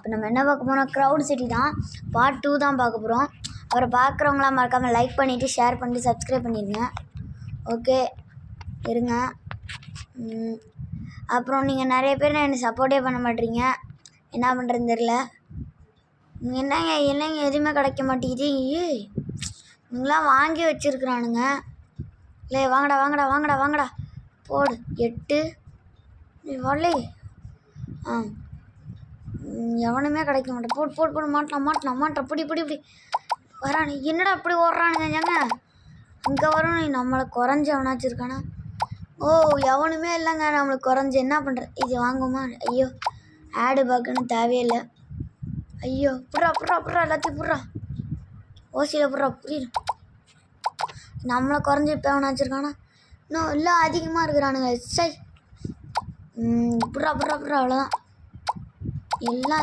இப்போ நம்ம என்ன பார்க்க போகிறோம், க்ரௌட் சிட்டி தான். பார்ட் 2 தான் பார்க்க போகிறோம். அவரை பார்க்குறவங்களாம் மறக்காமல் லைக் பண்ணிவிட்டு ஷேர் பண்ணிட்டு சப்ஸ்கிரைப் பண்ணிடுங்க. ஓகே இருங்க. அப்புறம் நீங்கள் நிறைய பேர் என்னை சப்போர்ட்டே பண்ண மாட்டீங்க, என்ன பண்ணுறதுன்னு தெரில. என்னங்க எதுவுமே கிடைக்க மாட்டேங்குது. நீங்களாம் வாங்கி வச்சுருக்குறானுங்க. இல்லை வாங்கடா வாங்கடா வாங்கடா வாங்கடா போடு 8 வரலே. எவனுமே கிடைக்க மாட்டேன். போடு போடு போடு மாட்டலாம் பிடி வரானு. என்னடா அப்படி ஓடுறானுங்க ஏங்க? இங்கே வரும். நீ நம்மளை குறைஞ்சி எவனாச்சும் இருக்கானா? ஓ எவனுமே இல்லைங்க நம்மளுக்கு குறைஞ்சி. என்ன பண்ணுறது? இது வாங்குமா? ஐயோ ஆடு பார்க்கணும் தேவையில்லை. ஐயோ புட்றா எல்லாத்தையும் புட்றா. ஓசியில் புட்றா புரியுது. நம்மளை குறைஞ்சி இப்போ எவனாச்சும் இருக்கானா? இன்னும் இல்லை அதிகமாக இருக்கிறானுங்க. சை புட்றா அவ்வளோதான் எல்லாம்.